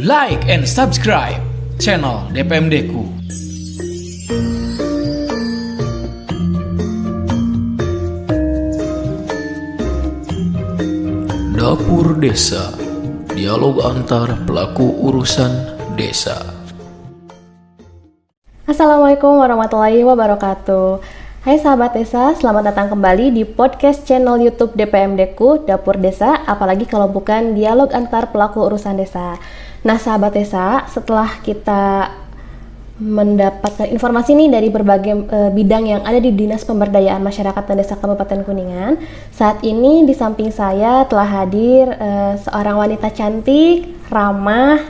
like and subscribe channel DPMD-ku. Dapur Desa, dialog antar pelaku urusan desa. Assalamualaikum warahmatullahi wabarakatuh. Hai sahabat desa, selamat datang kembali di podcast channel YouTube DPMD-ku, Dapur Desa, apalagi kalau bukan dialog antar pelaku urusan desa. Nah sahabat desa, setelah kita mendapatkan informasi nih dari berbagai bidang yang ada di Dinas Pemberdayaan Masyarakat dan Desa Kabupaten Kuningan, saat ini di samping saya telah hadir seorang wanita cantik, ramah,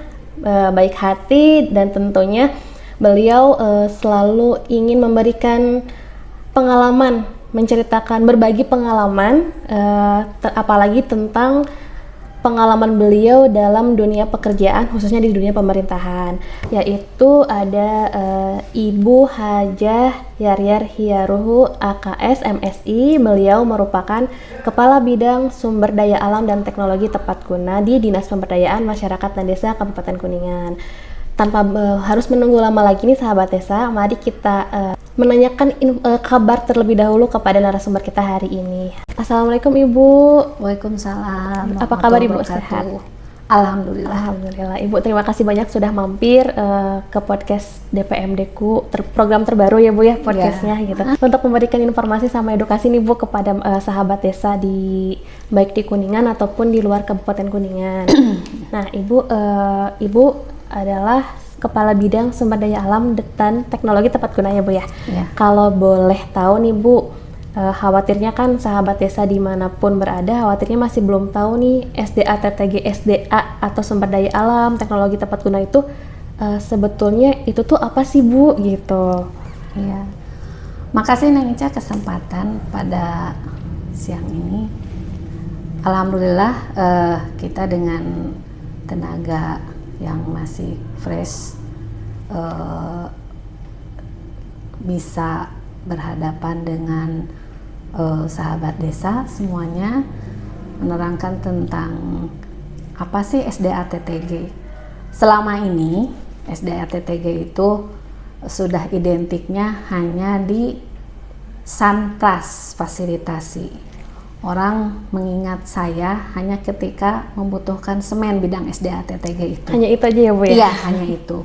baik hati, dan tentunya beliau selalu ingin memberikan pengalaman, menceritakan, berbagi pengalaman, apalagi tentang pengalaman beliau dalam dunia pekerjaan, khususnya di dunia pemerintahan, yaitu ada Ibu Hajah Yaryar Hiyaruhu AKS MSI. Beliau merupakan Kepala Bidang Sumber Daya Alam dan Teknologi Tepat Guna di Dinas Pemberdayaan Masyarakat dan Desa Kabupaten Kuningan. Tanpa harus menunggu lama lagi nih sahabat desa, mari kita menanyakan kabar terlebih dahulu kepada narasumber kita hari ini. Assalamualaikum Ibu. Waalaikumsalam. Apa kabar Ibu? Sehat? Alhamdulillah. Alhamdulillah. Ibu terima kasih banyak sudah mampir ke podcast DPMD-ku, program terbaru ya Bu ya podcastnya gitu. Untuk memberikan informasi sama edukasi nih Bu kepada sahabat desa baik di Kuningan ataupun di luar Kabupaten Kuningan. Nah Ibu adalah Kepala Bidang Sumber Daya Alam dan Teknologi Tepat Guna ya Bu ya. Kalau boleh tahu nih Bu, khawatirnya kan sahabat desa dimanapun berada, khawatirnya masih belum tahu nih SDA TTG SDA atau Sumber Daya Alam Teknologi Tepat Guna itu sebetulnya itu tuh apa sih Bu gitu. Iya. Makasih Neng Ica kesempatan pada siang ini. Alhamdulillah kita dengan tenaga yang masih fresh bisa berhadapan dengan sahabat desa semuanya, menerangkan tentang apa sih SDA TTG. Selama ini SDA TTG itu sudah identiknya hanya di Santras fasilitasi. Orang mengingat saya hanya ketika membutuhkan semen bidang SDA TTG itu. Hanya itu aja ya Bu ya? Iya, hanya itu.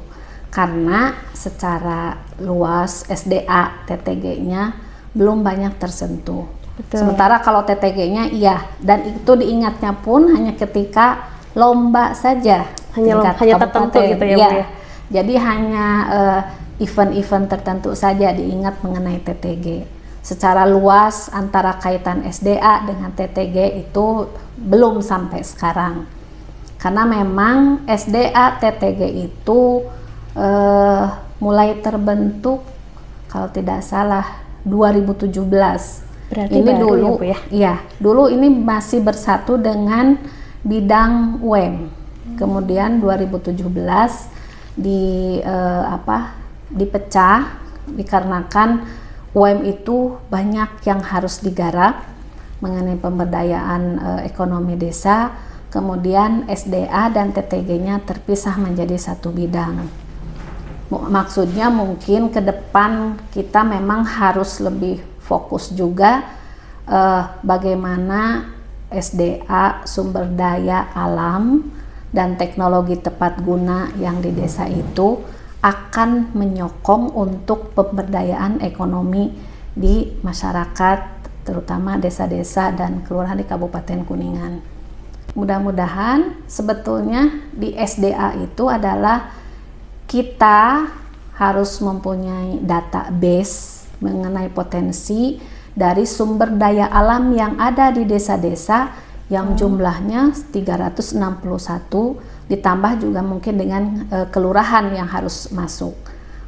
Karena secara luas SDA TTG-nya belum banyak tersentuh. Betul. Sementara kalau TTG-nya iya, dan itu diingatnya pun hanya ketika lomba saja. Hanya tertentu gitu ya Bu ya? Jadi hanya event-event tertentu saja diingat mengenai TTG. Secara luas antara kaitan SDA dengan TTG itu belum sampai sekarang, karena memang SDA TTG itu mulai terbentuk kalau tidak salah 2017. Berarti ini baru dulu ya Bu ya? Iya, dulu ini masih bersatu dengan bidang UEM. Kemudian 2017 dipecah dikarenakan UEM itu banyak yang harus digarap mengenai pemberdayaan ekonomi desa, kemudian SDA dan TTG-nya terpisah menjadi satu bidang. Maksudnya mungkin ke depan kita memang harus lebih fokus juga bagaimana SDA sumber daya alam dan teknologi tepat guna yang di desa itu akan menyokong untuk pemberdayaan ekonomi di masyarakat, terutama desa-desa dan kelurahan di Kabupaten Kuningan. Mudah-mudahan sebetulnya di SDA itu adalah kita harus mempunyai database mengenai potensi dari sumber daya alam yang ada di desa-desa yang jumlahnya 361, ditambah juga mungkin dengan kelurahan yang harus masuk.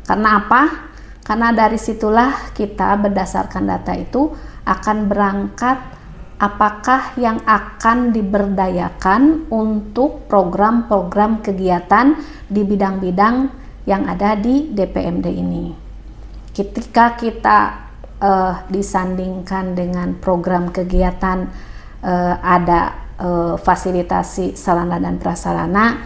Karena apa? Karena dari situlah kita berdasarkan data itu akan berangkat apakah yang akan diberdayakan untuk program-program kegiatan di bidang-bidang yang ada di DPMD ini. Ketika kita disandingkan dengan program kegiatan ada fasilitasi sarana dan prasarana,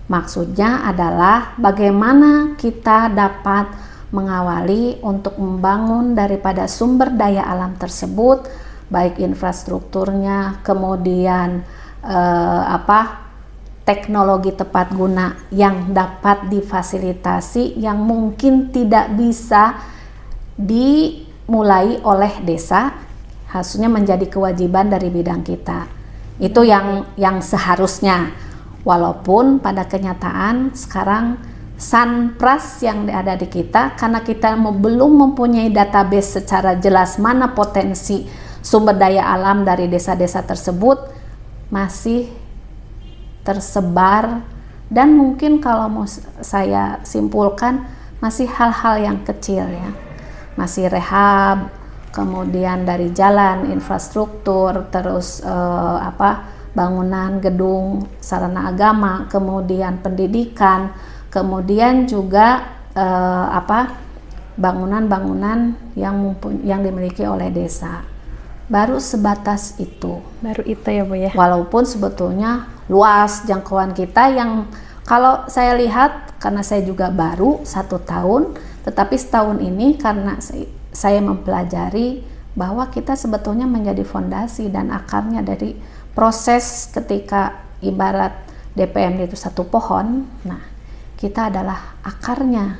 Maksudnya adalah bagaimana kita dapat mengawali untuk membangun daripada sumber daya alam tersebut, baik infrastrukturnya, kemudian teknologi tepat guna yang dapat difasilitasi, yang mungkin tidak bisa dimulai oleh desa, harusnya menjadi kewajiban dari bidang kita. Itu yang seharusnya. Walaupun pada kenyataan sekarang Sanpras yang ada di kita, karena kita belum mempunyai database secara jelas mana potensi sumber daya alam dari desa-desa tersebut, masih tersebar, dan mungkin kalau mau saya simpulkan masih hal-hal yang kecil ya, masih rehab, kemudian dari jalan, infrastruktur, terus bangunan gedung sarana agama, kemudian pendidikan, kemudian juga bangunan-bangunan yang dimiliki oleh desa. Baru sebatas itu. Baru itu ya Bu ya. Walaupun sebetulnya luas jangkauan kita, yang kalau saya lihat, karena saya juga baru 1 tahun, tetapi setahun ini karena saya mempelajari bahwa kita sebetulnya menjadi fondasi dan akarnya dari proses ketika ibarat DPMD itu satu pohon. Nah, kita adalah akarnya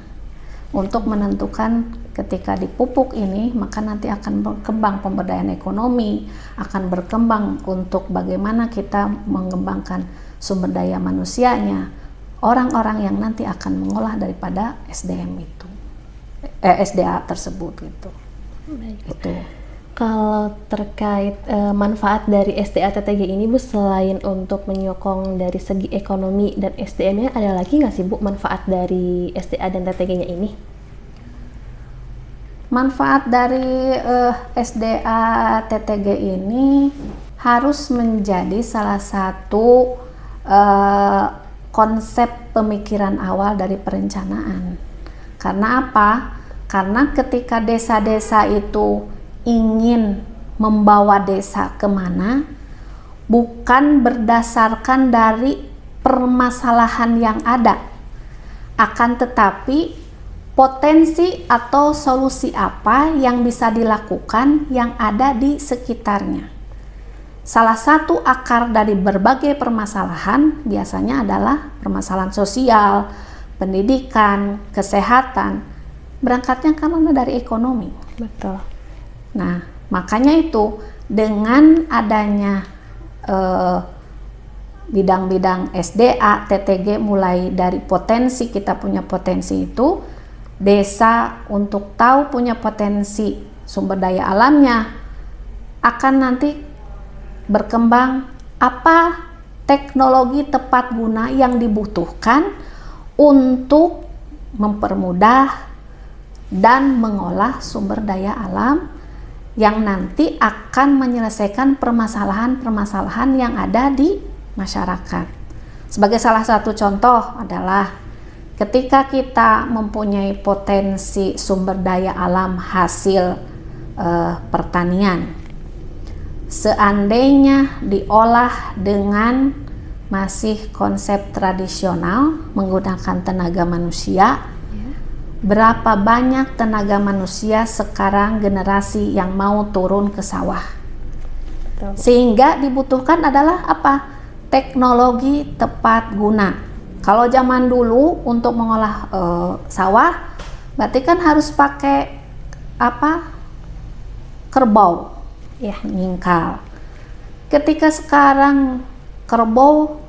untuk menentukan ketika dipupuk ini, maka nanti akan berkembang pemberdayaan ekonomi, akan berkembang untuk bagaimana kita mengembangkan sumber daya manusianya, orang-orang yang nanti akan mengolah daripada SDM itu, SDA tersebut gitu. Baik. Itu. Kalau terkait manfaat dari SDA TTG ini Bu, selain untuk menyokong dari segi ekonomi dan SDM-nya, ada lagi nggak sih Bu manfaat dari SDA dan TTG-nya ini? Manfaat dari SDA TTG ini harus menjadi salah satu konsep pemikiran awal dari perencanaan. Karena apa? Karena ketika desa-desa itu ingin membawa desa kemana, bukan berdasarkan dari permasalahan yang ada, akan tetapi potensi atau solusi apa yang bisa dilakukan yang ada di sekitarnya. Salah satu akar dari berbagai permasalahan biasanya adalah permasalahan sosial, pendidikan, kesehatan, berangkatnya karena dari ekonomi. Betul. Nah, makanya itu dengan adanya bidang-bidang SDA, TTG, mulai dari potensi, kita punya potensi itu, desa untuk tahu punya potensi sumber daya alamnya, akan nanti berkembang apa teknologi tepat guna yang dibutuhkan untuk mempermudah dan mengolah sumber daya alam yang nanti akan menyelesaikan permasalahan-permasalahan yang ada di masyarakat. Sebagai salah satu contoh adalah ketika kita mempunyai potensi sumber daya alam hasil pertanian, seandainya diolah dengan masih konsep tradisional menggunakan tenaga manusia, berapa banyak tenaga manusia sekarang generasi yang mau turun ke sawah. Betul. Sehingga dibutuhkan adalah apa? Teknologi tepat guna. Kalau zaman dulu untuk mengolah sawah, berarti kan harus pakai apa? Kerbau, Ya. nyingkal. Ketika sekarang kerbau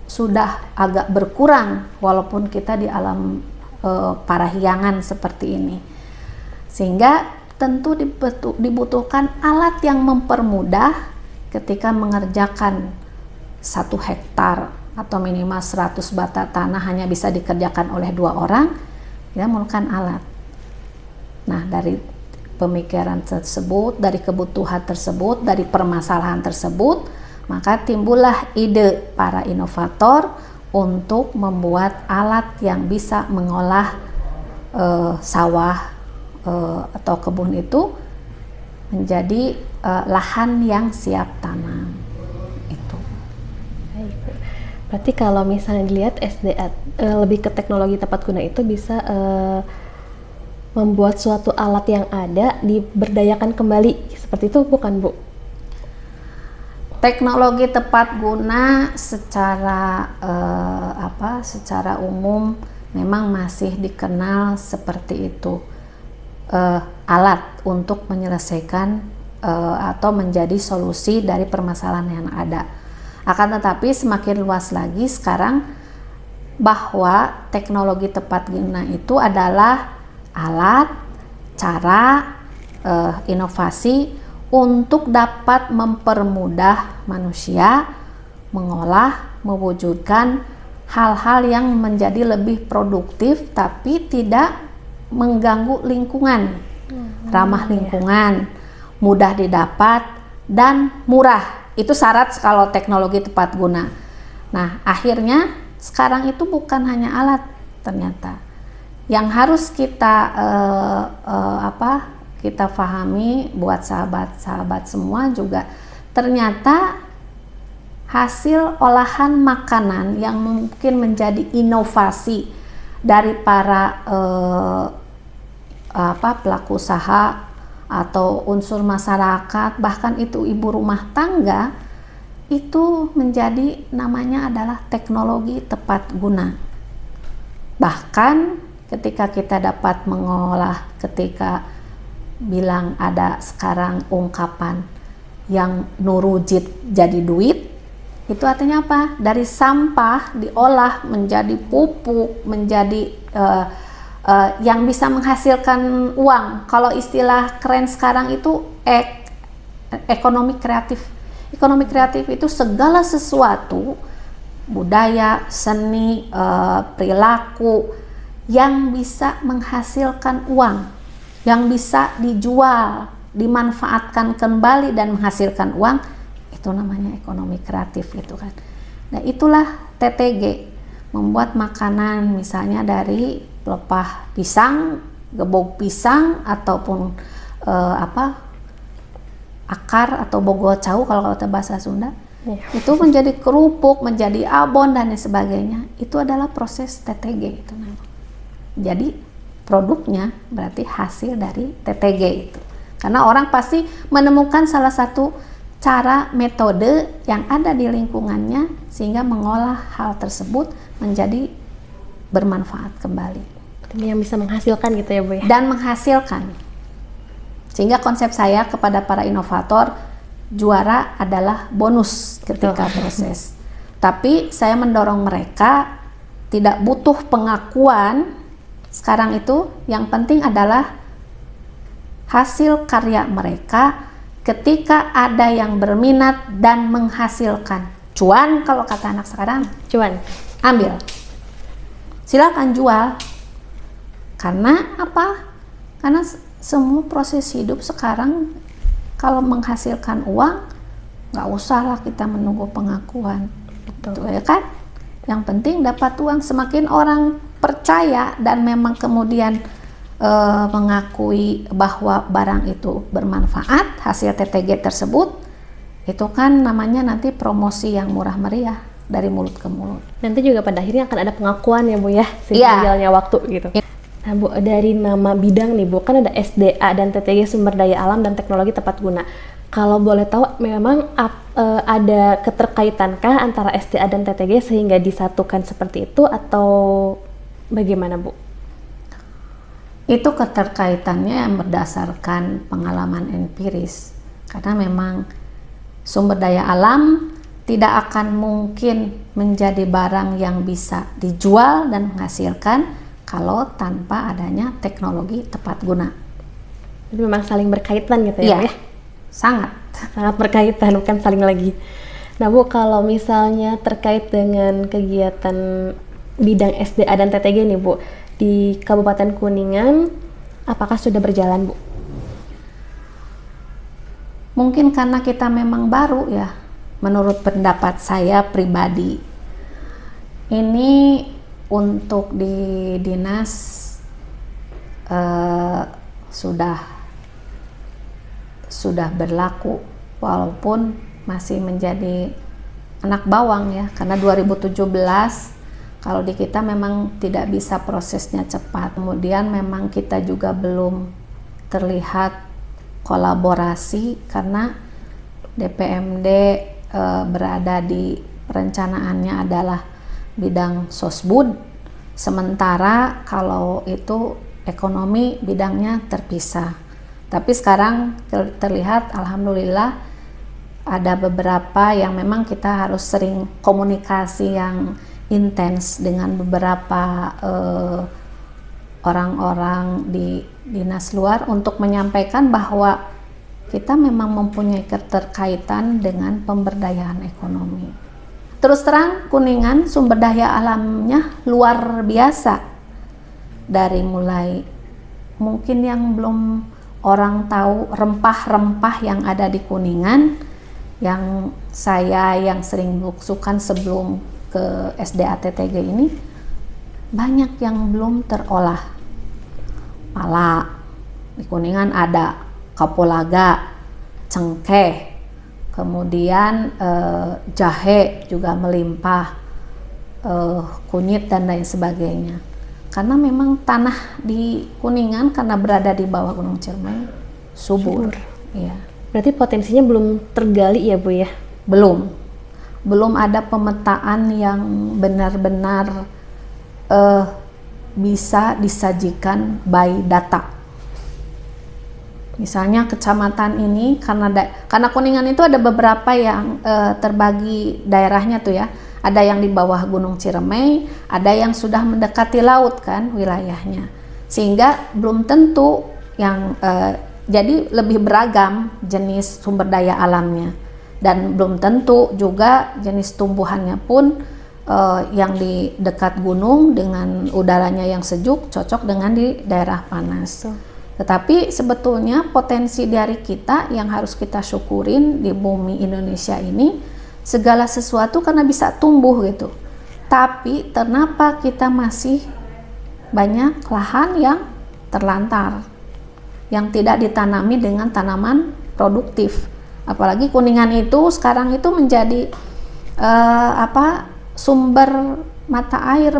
sudah agak berkurang, walaupun kita di alam parahyangan seperti ini, sehingga tentu dibutuhkan alat yang mempermudah ketika mengerjakan 1 hektar atau minimal 100 bata tanah hanya bisa dikerjakan oleh 2 orang, kita memerlukan alat. Nah, dari pemikiran tersebut, dari kebutuhan tersebut, dari permasalahan tersebut, maka timbullah ide para inovator untuk membuat alat yang bisa mengolah sawah atau kebun itu menjadi lahan yang siap tanam. Itu. Baik, Bu. Berarti kalau misalnya dilihat SDA lebih ke teknologi tepat guna itu bisa membuat suatu alat yang ada diberdayakan kembali, seperti itu bukan Bu? Teknologi tepat guna secara umum memang masih dikenal seperti itu, alat untuk menyelesaikan atau menjadi solusi dari permasalahan yang ada. Akan tetapi semakin luas lagi sekarang bahwa teknologi tepat guna itu adalah alat, cara, inovasi untuk dapat mempermudah manusia mengolah, mewujudkan hal-hal yang menjadi lebih produktif tapi tidak mengganggu lingkungan, ramah lingkungan, mudah didapat, dan murah. Itu syarat kalau teknologi tepat guna. Nah, akhirnya sekarang itu bukan hanya alat ternyata. Yang harus kita pahami buat sahabat-sahabat semua juga, ternyata hasil olahan makanan yang mungkin menjadi inovasi dari para pelaku usaha atau unsur masyarakat, bahkan itu ibu rumah tangga, itu menjadi namanya adalah teknologi tepat guna. Bahkan ketika kita dapat mengolah, ketika bilang ada sekarang ungkapan yang nurujit jadi duit, itu artinya apa? Dari sampah diolah menjadi pupuk, menjadi yang bisa menghasilkan uang. Kalau istilah keren sekarang itu ekonomi kreatif. Ekonomi kreatif itu segala sesuatu, budaya, seni, perilaku yang bisa menghasilkan uang, yang bisa dijual, dimanfaatkan kembali dan menghasilkan uang, itu namanya ekonomi kreatif itu kan. Nah, itulah TTG, membuat makanan misalnya dari pelepah pisang, gebog pisang, ataupun akar atau bogocau kalau bahasa Sunda. Itu menjadi kerupuk, menjadi abon dan lain sebagainya. Itu adalah proses TTG itu namanya. Jadi produknya berarti hasil dari TTG itu. Karena orang pasti menemukan salah satu cara, metode yang ada di lingkungannya sehingga mengolah hal tersebut menjadi bermanfaat kembali. Yang bisa menghasilkan gitu ya Bu ya? Dan menghasilkan. Sehingga konsep saya kepada para inovator, juara adalah bonus ketika proses. Tapi saya mendorong mereka tidak butuh pengakuan. Sekarang itu yang penting adalah hasil karya mereka ketika ada yang berminat dan menghasilkan. Cuan kalau kata anak sekarang. Cuan. Ambil. Silakan jual. Karena apa? Karena semua proses hidup sekarang kalau menghasilkan uang, nggak usahlah kita menunggu pengakuan. Betul ya kan? Yang penting dapat uang. Semakin orang percaya dan memang kemudian mengakui bahwa barang itu bermanfaat, hasil TTG tersebut, itu kan namanya nanti promosi yang murah meriah dari mulut ke mulut. Nanti juga pada akhirnya akan ada pengakuan ya Bu ya, seiring waktu gitu. Nah Bu, dari nama bidang nih Bu, kan ada SDA dan TTG, sumber daya alam dan teknologi tepat guna. Kalau boleh tahu, memang ada keterkaitankah antara SDA dan TTG sehingga disatukan seperti itu atau bagaimana Bu? Itu keterkaitannya yang berdasarkan pengalaman empiris. Karena memang sumber daya alam tidak akan mungkin menjadi barang yang bisa dijual dan menghasilkan kalau tanpa adanya teknologi tepat guna. Jadi memang saling berkaitan gitu ya? Iya, sangat berkaitan, bukan saling lagi. Nah Bu, kalau misalnya terkait dengan kegiatan bidang SDA dan TTG nih Bu, di Kabupaten Kuningan, apakah sudah berjalan Bu? Mungkin karena kita memang baru ya, menurut pendapat saya pribadi. Ini untuk di dinas sudah berlaku, walaupun masih menjadi anak bawang ya, karena 2017 kalau di kita memang tidak bisa prosesnya cepat. Kemudian memang kita juga belum terlihat kolaborasi karena DPMD berada di perencanaannya adalah bidang sosbud, sementara kalau itu ekonomi bidangnya terpisah. Tapi sekarang terlihat alhamdulillah ada beberapa yang memang kita harus sering komunikasi yang intens dengan beberapa orang-orang di dinas luar untuk menyampaikan bahwa kita memang mempunyai keterkaitan dengan pemberdayaan ekonomi. Terus terang, Kuningan sumber daya alamnya luar biasa. Dari mulai mungkin yang belum orang tahu rempah-rempah yang ada di Kuningan, yang saya yang sering belusukan sebelum ke SDATTG ini, banyak yang belum terolah. Pala, di Kuningan ada kapulaga, cengkeh, kemudian jahe juga melimpah, kunyit dan lain sebagainya. Karena memang tanah di Kuningan karena berada di bawah Gunung Ciremai subur. Iya. Berarti potensinya belum tergali ya Bu ya? Belum ada pemetaan yang benar-benar bisa disajikan by data. Misalnya kecamatan ini karena Kuningan itu ada beberapa yang terbagi daerahnya tuh ya. Ada yang di bawah Gunung Ciremai, ada yang sudah mendekati laut kan wilayahnya. Sehingga belum tentu yang jadi lebih beragam jenis sumber daya alamnya. Dan belum tentu juga jenis tumbuhannya pun yang di dekat gunung dengan udaranya yang sejuk cocok dengan di daerah panas. Tetapi sebetulnya potensi dari kita yang harus kita syukurin di bumi Indonesia ini, segala sesuatu karena bisa tumbuh gitu. Tapi kenapa kita masih banyak lahan yang terlantar, yang tidak ditanami dengan tanaman produktif. Apalagi Kuningan itu sekarang itu menjadi sumber mata air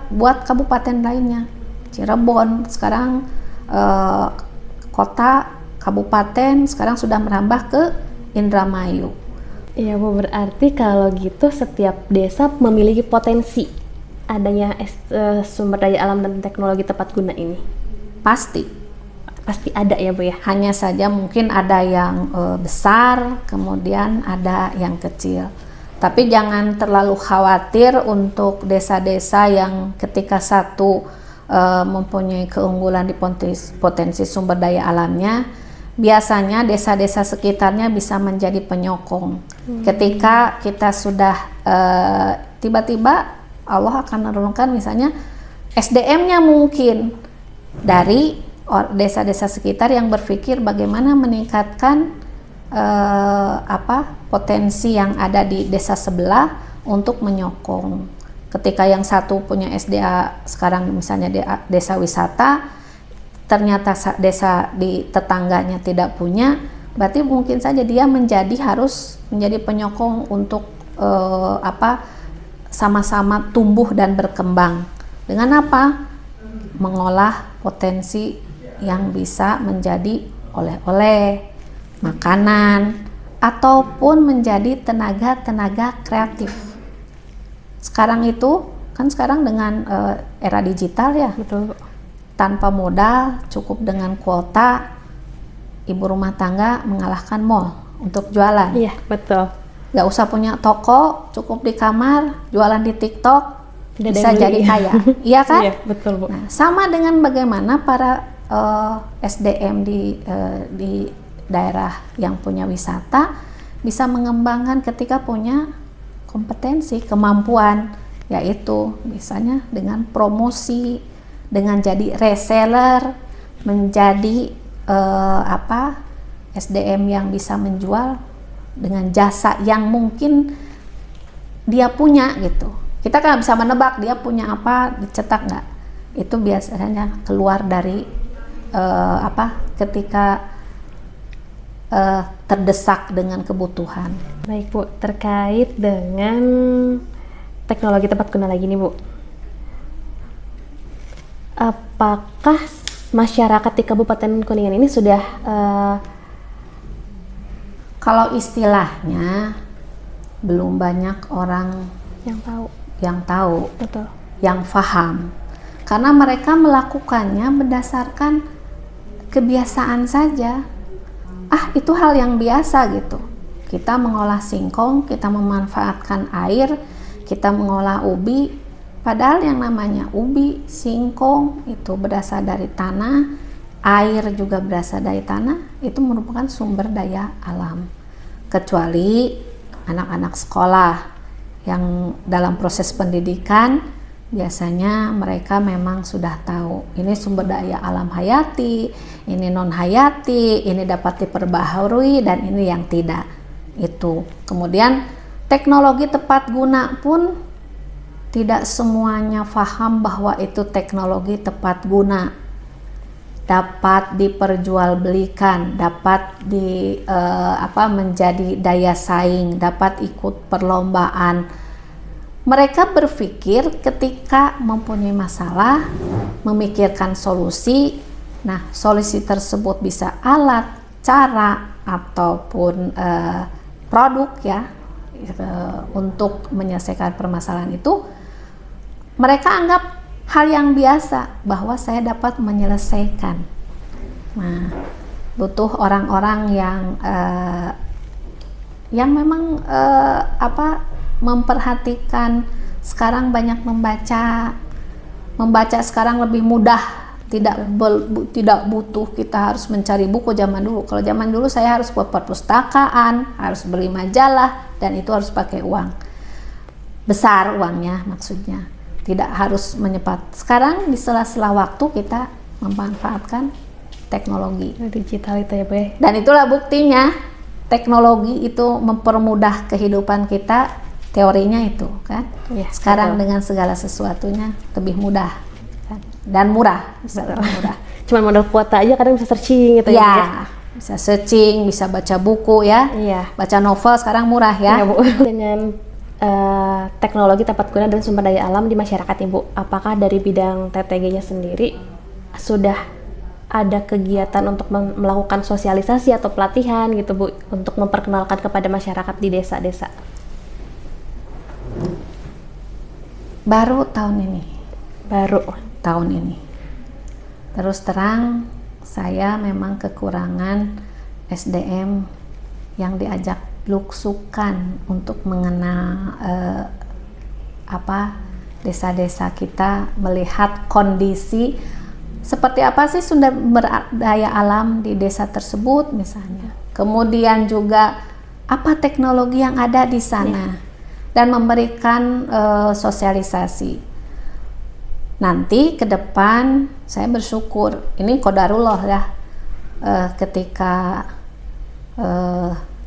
buat kabupaten lainnya. Cirebon sekarang kota, kabupaten sekarang sudah merambah ke Indramayu. Iya Bu, berarti kalau gitu setiap desa memiliki potensi adanya sumber daya alam dan teknologi tepat guna ini. Pasti Ada ya Bu ya? Hanya saja mungkin ada yang besar, kemudian ada yang kecil. Tapi jangan terlalu khawatir untuk desa-desa yang ketika satu mempunyai keunggulan di potensi sumber daya alamnya, biasanya desa-desa sekitarnya bisa menjadi penyokong. Ketika kita sudah tiba-tiba Allah akan menurunkan misalnya SDM-nya mungkin dari desa-desa sekitar yang berpikir bagaimana meningkatkan potensi yang ada di desa sebelah untuk menyokong. Ketika yang satu punya SDA sekarang misalnya desa wisata, ternyata desa di tetangganya tidak punya, berarti mungkin saja dia harus menjadi penyokong untuk sama-sama tumbuh dan berkembang. Dengan apa? Mengolah potensi yang bisa menjadi oleh-oleh, makanan, ataupun menjadi tenaga-tenaga kreatif. Sekarang itu kan dengan era digital ya, Betul. tanpa modal, cukup dengan kuota, ibu rumah tangga mengalahkan mall untuk jualan. Iya, betul. Gak usah punya toko, cukup di kamar, jualan di TikTok, bisa jadi kaya. Iya kan? Iya, betul Bu. Nah, sama dengan bagaimana para SDM di daerah yang punya wisata bisa mengembangkan ketika punya kompetensi, kemampuan, yaitu misalnya dengan promosi, dengan jadi reseller, menjadi SDM yang bisa menjual dengan jasa yang mungkin dia punya gitu. Kita kan bisa menebak dia punya apa, dicetak nggak. Itu biasanya keluar dari ketika terdesak dengan kebutuhan. Baik Bu, terkait dengan teknologi tepat guna lagi nih Bu. Apakah masyarakat di Kabupaten Kuningan ini sudah Kalau istilahnya belum banyak orang yang tahu? Betul. yang paham, karena mereka melakukannya berdasarkan kebiasaan saja. Itu hal yang biasa gitu. Kita mengolah singkong, kita memanfaatkan air, kita mengolah ubi, padahal yang namanya ubi, singkong itu berasal dari tanah, air juga berasal dari tanah, itu merupakan sumber daya alam. Kecuali anak-anak sekolah yang dalam proses pendidikan, biasanya mereka memang sudah tahu ini sumber daya alam hayati, ini non hayati, ini dapat diperbaharui dan ini yang tidak. Itu. Kemudian teknologi tepat guna pun tidak semuanya paham bahwa itu teknologi tepat guna. Dapat diperjualbelikan, dapat menjadi daya saing, dapat ikut perlombaan. Mereka berpikir ketika mempunyai masalah, memikirkan solusi. Nah, solusi tersebut bisa alat, cara, ataupun produk ya, untuk menyelesaikan permasalahan itu. Mereka anggap hal yang biasa bahwa saya dapat menyelesaikan. Nah, butuh orang-orang yang memang memperhatikan. Sekarang banyak membaca sekarang lebih mudah, tidak butuh kita harus mencari buku zaman dulu. Kalau zaman dulu saya harus ke perpustakaan, harus beli majalah, dan itu harus pakai uang besar, uangnya maksudnya, tidak harus menyepat. Sekarang di sela-sela waktu kita memanfaatkan teknologi digital itu ya Bu. Dan itulah buktinya teknologi itu mempermudah kehidupan kita. Teorinya itu kan ya, sekarang betul. Dengan segala sesuatunya lebih mudah kan? Dan murah, bisa murah. Cuman modal kuota aja kadang bisa searching gitu ya. Bisa searching, bisa baca buku ya. Iya. Baca novel sekarang murah ya. Iya, Bu. Dengan teknologi tepat guna dan sumber daya alam di masyarakat Ibu, apakah dari bidang TTG-nya sendiri sudah ada kegiatan untuk melakukan sosialisasi atau pelatihan gitu Bu, untuk memperkenalkan kepada masyarakat di desa-desa? Baru tahun ini. Terus terang saya memang kekurangan SDM yang diajak luksukan untuk mengenal desa-desa kita, melihat kondisi seperti apa sih sumber daya alam di desa tersebut misalnya. Kemudian juga apa teknologi yang ada di sana. Dan memberikan sosialisasi. Nanti ke depan saya bersyukur, ini qadarullah ya, ketika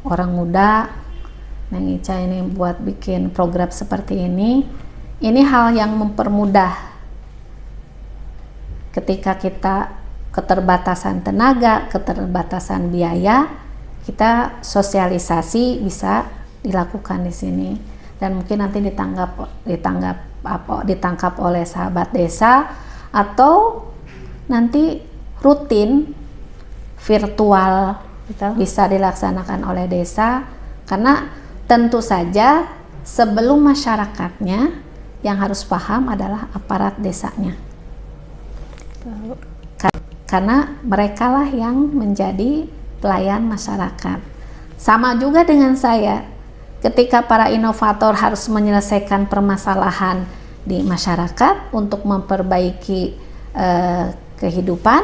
orang muda Neng Ica ini buat bikin program seperti ini hal yang mempermudah. Ketika kita keterbatasan tenaga, keterbatasan biaya, kita sosialisasi bisa dilakukan di sini. Dan mungkin nanti ditangkap oleh sahabat desa, atau nanti rutin virtual bisa dilaksanakan oleh desa, karena tentu saja sebelum masyarakatnya yang harus paham adalah aparat desanya, karena merekalah yang menjadi pelayan masyarakat. Sama juga dengan saya. Ketika para inovator harus menyelesaikan permasalahan di masyarakat untuk memperbaiki kehidupan,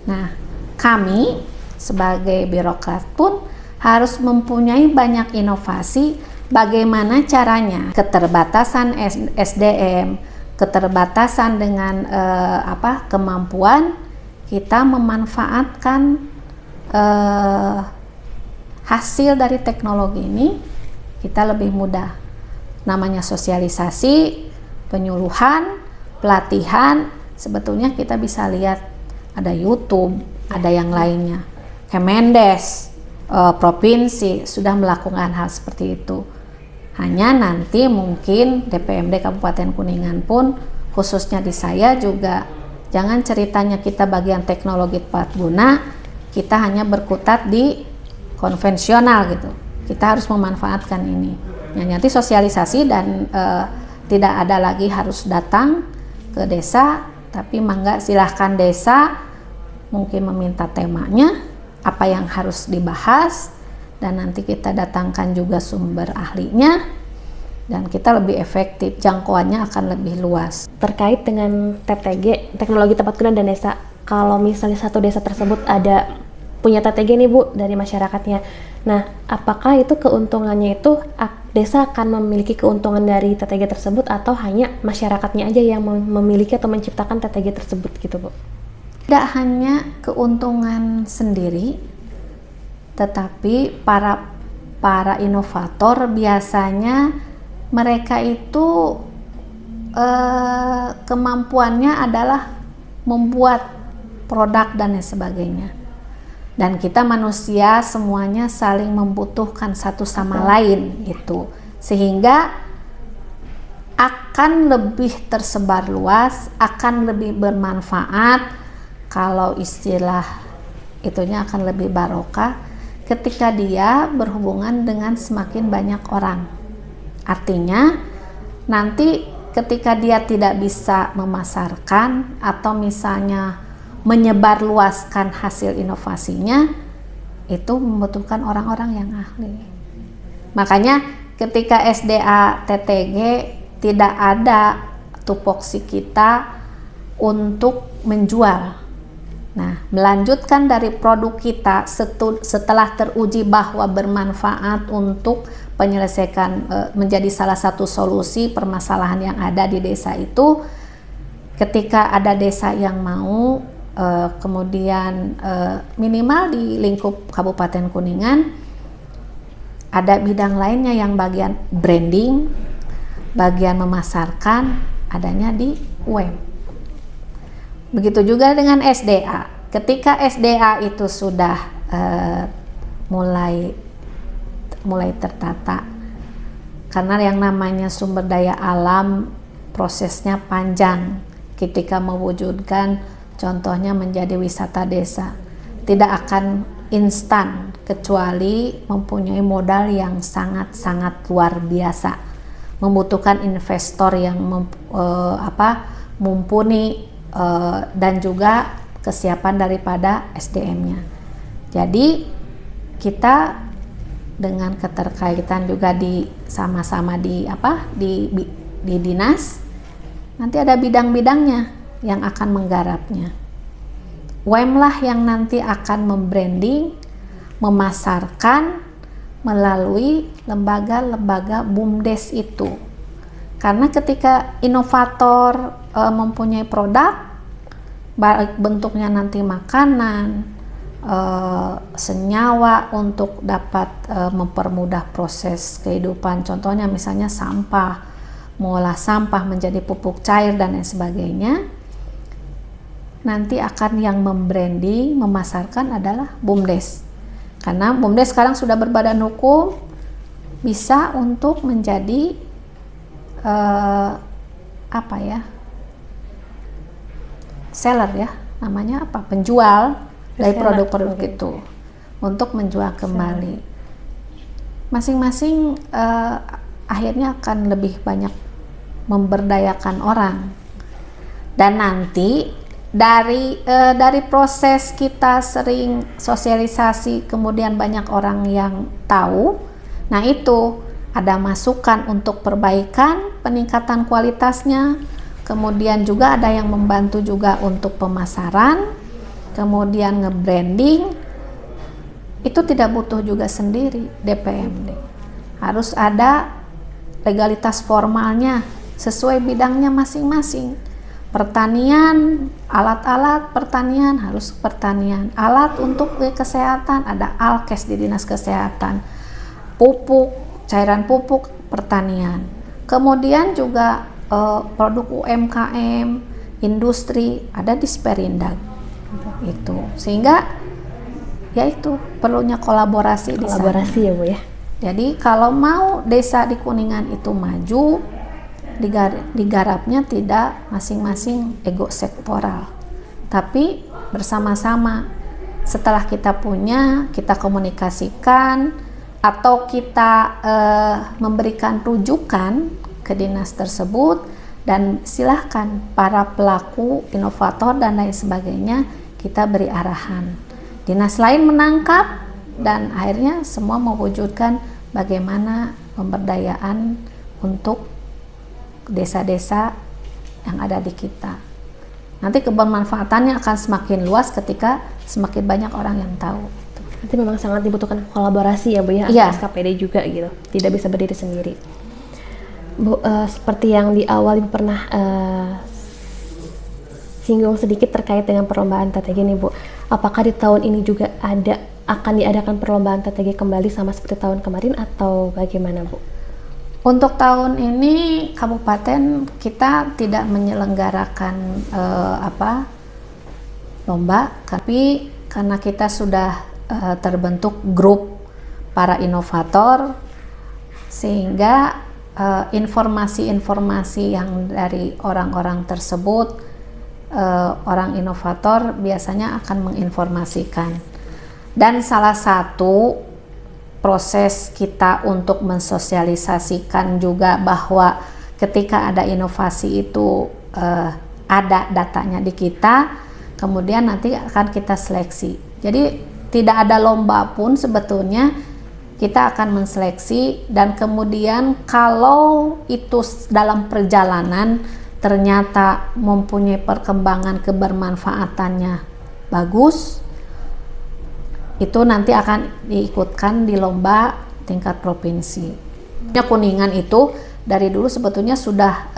nah kami sebagai birokrat pun harus mempunyai banyak inovasi. Bagaimana caranya? Keterbatasan SDM, keterbatasan dengan kemampuan, kita memanfaatkan hasil dari teknologi ini. Kita lebih mudah, namanya sosialisasi, penyuluhan, pelatihan. Sebetulnya kita bisa lihat ada YouTube, ada yang lainnya. Kemendes provinsi sudah melakukan hal seperti itu. Hanya nanti mungkin DPMD Kabupaten Kuningan pun, khususnya di saya juga, jangan ceritanya kita bagian teknologi tepat guna, kita hanya berkutat di konvensional gitu. Kita harus memanfaatkan ini. Nanti sosialisasi dan tidak ada lagi harus datang ke desa, tapi mangga silahkan desa mungkin meminta temanya, apa yang harus dibahas, dan nanti kita datangkan juga sumber ahlinya, dan kita lebih efektif, jangkauannya akan lebih luas. Terkait dengan TTG, teknologi tepat guna dan desa, kalau misalnya satu desa tersebut ada punya TTG nih Bu dari masyarakatnya, nah apakah itu keuntungannya itu desa akan memiliki keuntungan dari TTG tersebut atau hanya masyarakatnya aja yang memiliki atau menciptakan TTG tersebut gitu Bu? Tidak hanya keuntungan sendiri, tetapi para inovator biasanya mereka itu kemampuannya adalah membuat produk dan lain sebagainya. Dan kita manusia semuanya saling membutuhkan satu sama lain gitu, sehingga akan lebih tersebar luas, akan lebih bermanfaat. Kalau istilah itunya akan lebih barokah ketika dia berhubungan dengan semakin banyak orang. Artinya nanti ketika dia tidak bisa memasarkan atau misalnya menyebarluaskan hasil inovasinya, itu membutuhkan orang-orang yang ahli. Makanya ketika SDA TTG tidak ada tupoksi kita untuk menjual. Nah, melanjutkan dari produk kita setelah teruji bahwa bermanfaat untuk menyelesaikan menjadi salah satu solusi permasalahan yang ada di desa itu, ketika ada desa yang mau kemudian minimal di lingkup Kabupaten Kuningan ada bidang lainnya yang bagian branding, bagian memasarkan, adanya di UM. Begitu juga dengan SDA. Ketika SDA itu sudah mulai tertata, karena yang namanya sumber daya alam prosesnya panjang. Ketika mewujudkan contohnya menjadi wisata desa, tidak akan instan kecuali mempunyai modal yang sangat-sangat luar biasa, membutuhkan investor yang mumpuni dan juga kesiapan daripada SDM-nya. Jadi kita dengan keterkaitan juga sama-sama di dinas, nanti ada bidang-bidangnya yang akan menggarapnya. UM lah yang nanti akan membranding, memasarkan melalui lembaga-lembaga BUMDes itu. Karena ketika inovator mempunyai produk, baik bentuknya nanti makanan, senyawa untuk dapat mempermudah proses kehidupan, contohnya misalnya sampah, mengolah sampah menjadi pupuk cair dan lain sebagainya, nanti akan yang membranding, memasarkan adalah BUMDes. Karena BUMDes sekarang sudah berbadan hukum, bisa untuk menjadi seller ya, namanya apa, penjual dari produk-produk itu untuk menjual kembali. Masing-masing akhirnya akan lebih banyak memberdayakan orang. Dan nanti dari proses kita sering sosialisasi, kemudian banyak orang yang tahu, nah itu ada masukan untuk perbaikan, peningkatan kualitasnya, kemudian juga ada yang membantu juga untuk pemasaran, kemudian nge-branding. Itu tidak butuh juga sendiri DPMD, harus ada legalitas formalnya sesuai bidangnya masing-masing. Pertanian, alat-alat pertanian harus pertanian, alat untuk kesehatan ada Alkes di Dinas Kesehatan, pupuk, cairan pupuk pertanian, kemudian juga produk UMKM, industri ada di Sperindag itu, sehingga yaitu perlunya kolaborasi di sana. Kolaborasi ya Bu ya. Jadi kalau mau desa di Kuningan itu maju, digarapnya tidak masing-masing ego sektoral, tapi bersama-sama. Setelah kita punya, kita komunikasikan atau kita memberikan rujukan ke dinas tersebut, dan silahkan para pelaku, inovator dan lain sebagainya kita beri arahan. Dinas lain menangkap dan akhirnya semua mewujudkan bagaimana pemberdayaan untuk desa-desa yang ada di kita. Nanti kebermanfaatannya akan semakin luas ketika semakin banyak orang yang tahu. Berarti memang sangat dibutuhkan kolaborasi ya Bu ya, Iya. antar SKPD juga gitu, tidak bisa berdiri sendiri. Bu, seperti yang di awal Ibu pernah singgung sedikit terkait dengan perlombaan TTG nih Bu. Apakah di tahun ini juga akan diadakan perlombaan TTG kembali sama seperti tahun kemarin atau bagaimana Bu? Untuk tahun ini kabupaten kita tidak menyelenggarakan lomba, tapi karena kita sudah terbentuk grup para inovator, sehingga informasi-informasi yang dari orang-orang tersebut, orang inovator biasanya akan menginformasikan. Dan salah satu proses kita untuk mensosialisasikan juga bahwa ketika ada inovasi itu ada datanya di kita, kemudian nanti akan kita seleksi. Jadi tidak ada lomba pun sebetulnya, kita akan menseleksi, dan kemudian kalau itu dalam perjalanan ternyata mempunyai perkembangan kebermanfaatannya bagus, itu nanti akan diikutkan di lomba tingkat provinsi. Kuningan itu dari dulu sebetulnya sudah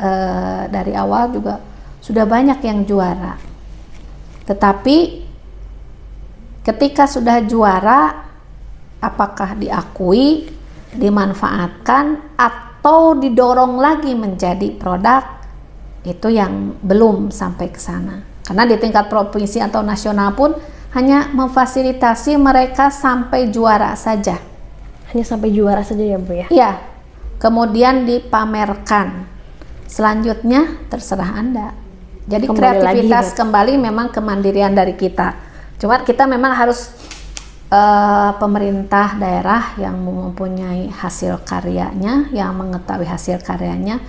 dari awal juga sudah banyak yang juara. Tetapi ketika sudah juara, apakah diakui, dimanfaatkan, atau didorong lagi menjadi produk, itu yang belum sampai ke sana. Karena di tingkat provinsi atau nasional pun hanya memfasilitasi mereka sampai juara saja. Hanya sampai juara saja ya Bu ya? Iya, kemudian dipamerkan. Selanjutnya terserah Anda. Jadi Kembali kreativitas lagi, kembali memang kemandirian dari kita. Cuma kita memang harus pemerintah daerah yang mempunyai hasil karyanya, yang mengetahui hasil karyanya,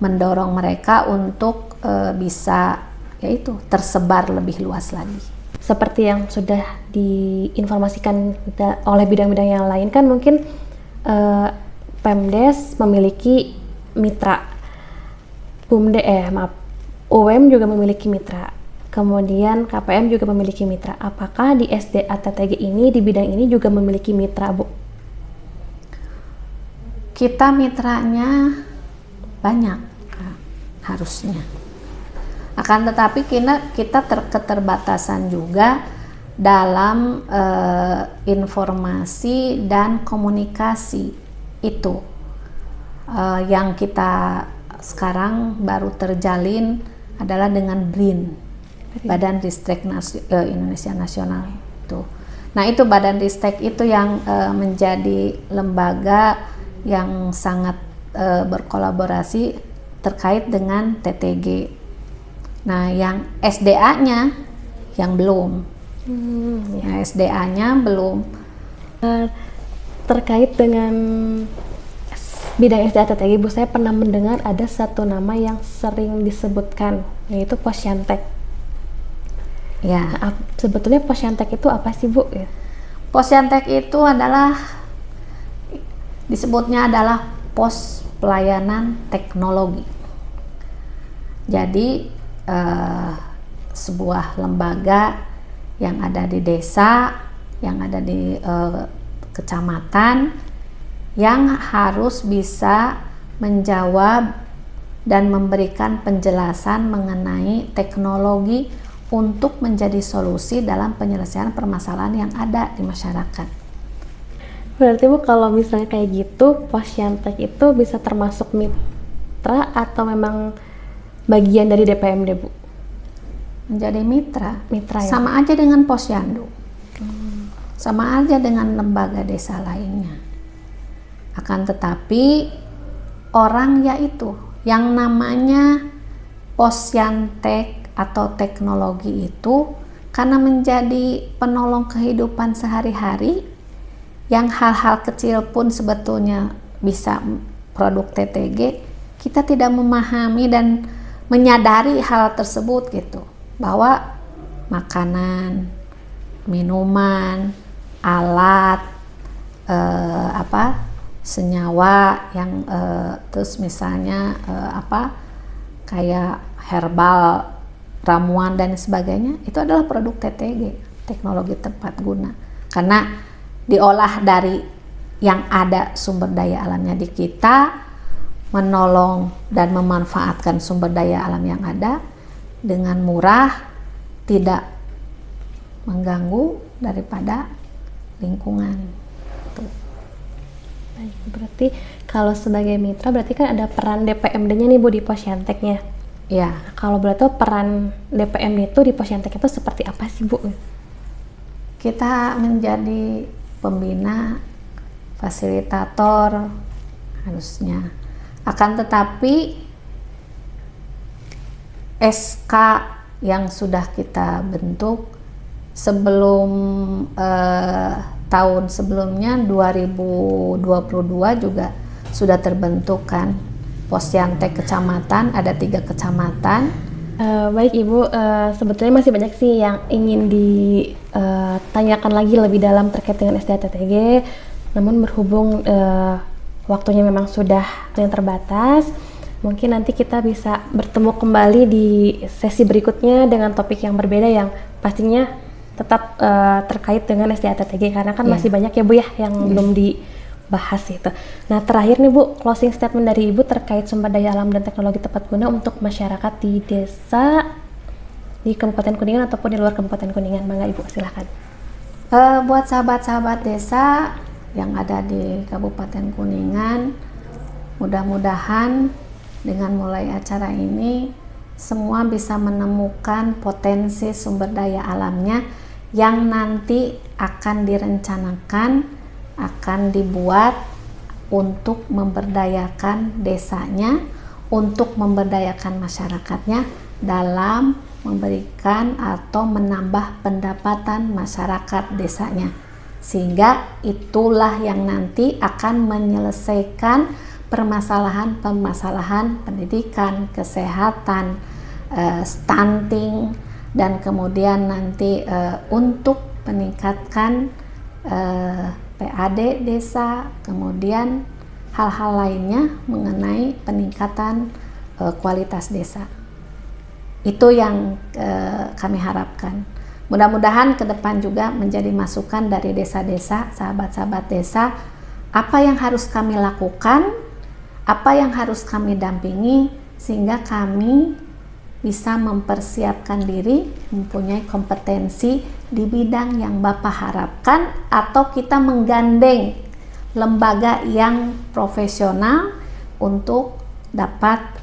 mendorong mereka untuk bisa yaitu tersebar lebih luas lagi. Seperti yang sudah diinformasikan oleh bidang-bidang yang lain, kan mungkin Pemdes memiliki mitra, UM juga memiliki mitra, kemudian KPM juga memiliki mitra. Apakah di SDA TTG ini, di bidang ini juga memiliki mitra Bu? Kita mitranya banyak harusnya. Akan tetapi kita keterbatasan juga dalam informasi dan komunikasi itu. Yang kita sekarang baru terjalin adalah dengan BRIN, Badan Ristek Indonesia Nasional itu. Nah itu Badan Ristek itu yang menjadi lembaga yang sangat berkolaborasi terkait dengan TTG. Nah, yang SDA-nya yang belum. Nah, SDA-nya belum. Terkait dengan bidang SDA TTG, Bu, saya pernah mendengar ada satu nama yang sering disebutkan, yaitu Posyantek. Ya. Nah, sebetulnya Posyantek itu apa sih, Bu? Posyantek itu disebutnya adalah pos pelayanan teknologi. Jadi sebuah lembaga yang ada di desa, yang ada di kecamatan, yang harus bisa menjawab dan memberikan penjelasan mengenai teknologi untuk menjadi solusi dalam penyelesaian permasalahan yang ada di masyarakat. Berarti Bu, kalau misalnya kayak gitu, Posyantek itu bisa termasuk mitra atau memang bagian dari DPMD, Bu? Menjadi mitra Mitra ya? sama aja dengan Posyandu. sama aja dengan lembaga desa lainnya. Akan tetapi orang yaitu yang namanya posyantek atau teknologi itu karena menjadi penolong kehidupan sehari-hari yang hal-hal kecil pun sebetulnya bisa produk TTG, kita tidak memahami dan menyadari hal tersebut gitu, bahwa makanan, minuman, alat, senyawa yang terus misalnya kayak herbal, ramuan dan sebagainya, itu adalah produk TTG, teknologi tepat guna, karena diolah dari yang ada sumber daya alamnya di kita, menolong dan memanfaatkan sumber daya alam yang ada dengan murah, tidak mengganggu daripada lingkungan. Tuh. Baik, berarti kalau sebagai mitra berarti kan ada peran DPMD-nya nih Bu di posyanteknya. Ya, Kalau boleh tahu peran DPMD itu di posyantek itu seperti apa sih Bu? kita menjadi pembina, fasilitator harusnya. Akan tetapi SK yang sudah kita bentuk sebelum tahun sebelumnya 2022 juga sudah terbentuk kan posyantek kecamatan, ada 3 kecamatan. Baik Ibu, sebetulnya masih banyak sih yang ingin ditanyakan lagi lebih dalam terkait dengan SDA-TTG, namun berhubung waktunya memang sudah yang terbatas, mungkin nanti kita bisa bertemu kembali di sesi berikutnya dengan topik yang berbeda yang pastinya tetap terkait dengan SDA-TTG, karena kan masih banyak ya Bu ya yang belum dibahas itu. Nah terakhir nih Bu, closing statement dari Ibu terkait sumber daya alam dan teknologi tepat guna untuk masyarakat di desa di Kabupaten Kuningan ataupun di luar Kabupaten Kuningan. Mangga Ibu silahkan. Buat sahabat-sahabat desa yang ada di Kabupaten Kuningan, mudah-mudahan dengan mulai acara ini semua bisa menemukan potensi sumber daya alamnya yang nanti akan direncanakan, akan dibuat untuk memberdayakan desanya, untuk memberdayakan masyarakatnya dalam memberikan atau menambah pendapatan masyarakat desanya, sehingga itulah yang nanti akan menyelesaikan permasalahan-permasalahan pendidikan, kesehatan, stunting, dan kemudian nanti untuk meningkatkan PAD desa, kemudian hal-hal lainnya mengenai peningkatan kualitas desa. Itu yang kami harapkan. Mudah-mudahan ke depan juga menjadi masukan dari desa-desa, sahabat-sahabat desa, apa yang harus kami lakukan, apa yang harus kami dampingi, sehingga kami bisa mempersiapkan diri, mempunyai kompetensi di bidang yang Bapak harapkan, atau kita menggandeng lembaga yang profesional untuk dapat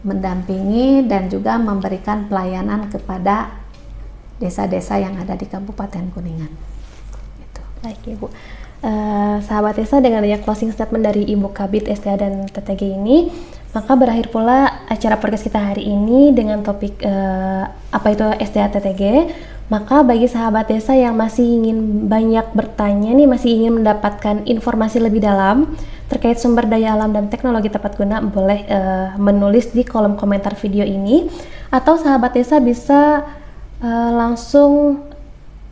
mendampingi dan juga memberikan pelayanan kepada desa-desa yang ada di Kabupaten Kuningan. Gitu. Baik Ibu. Sahabat desa, dengan adanya closing statement dari Ibu Kabid SDA dan TTG ini, maka berakhir pula acara podcast kita hari ini dengan topik apa itu SDA TTG. Maka bagi sahabat desa yang masih ingin banyak bertanya nih, masih ingin mendapatkan informasi lebih dalam terkait sumber daya alam dan teknologi tepat guna, boleh menulis di kolom komentar video ini, atau sahabat desa bisa langsung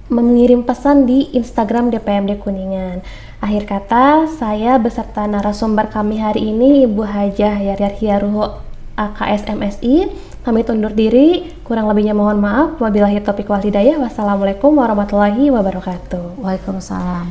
mengirim pesan di Instagram DPMD Kuningan. Akhir kata, saya beserta narasumber kami hari ini, Ibu Hajah Yaryar Hiaruho AKS MSI, pamit undur diri. Kurang lebihnya mohon maaf. Wabillahi taufiq wal hidayah. Wassalamualaikum warahmatullahi wabarakatuh. Waalaikumsalam.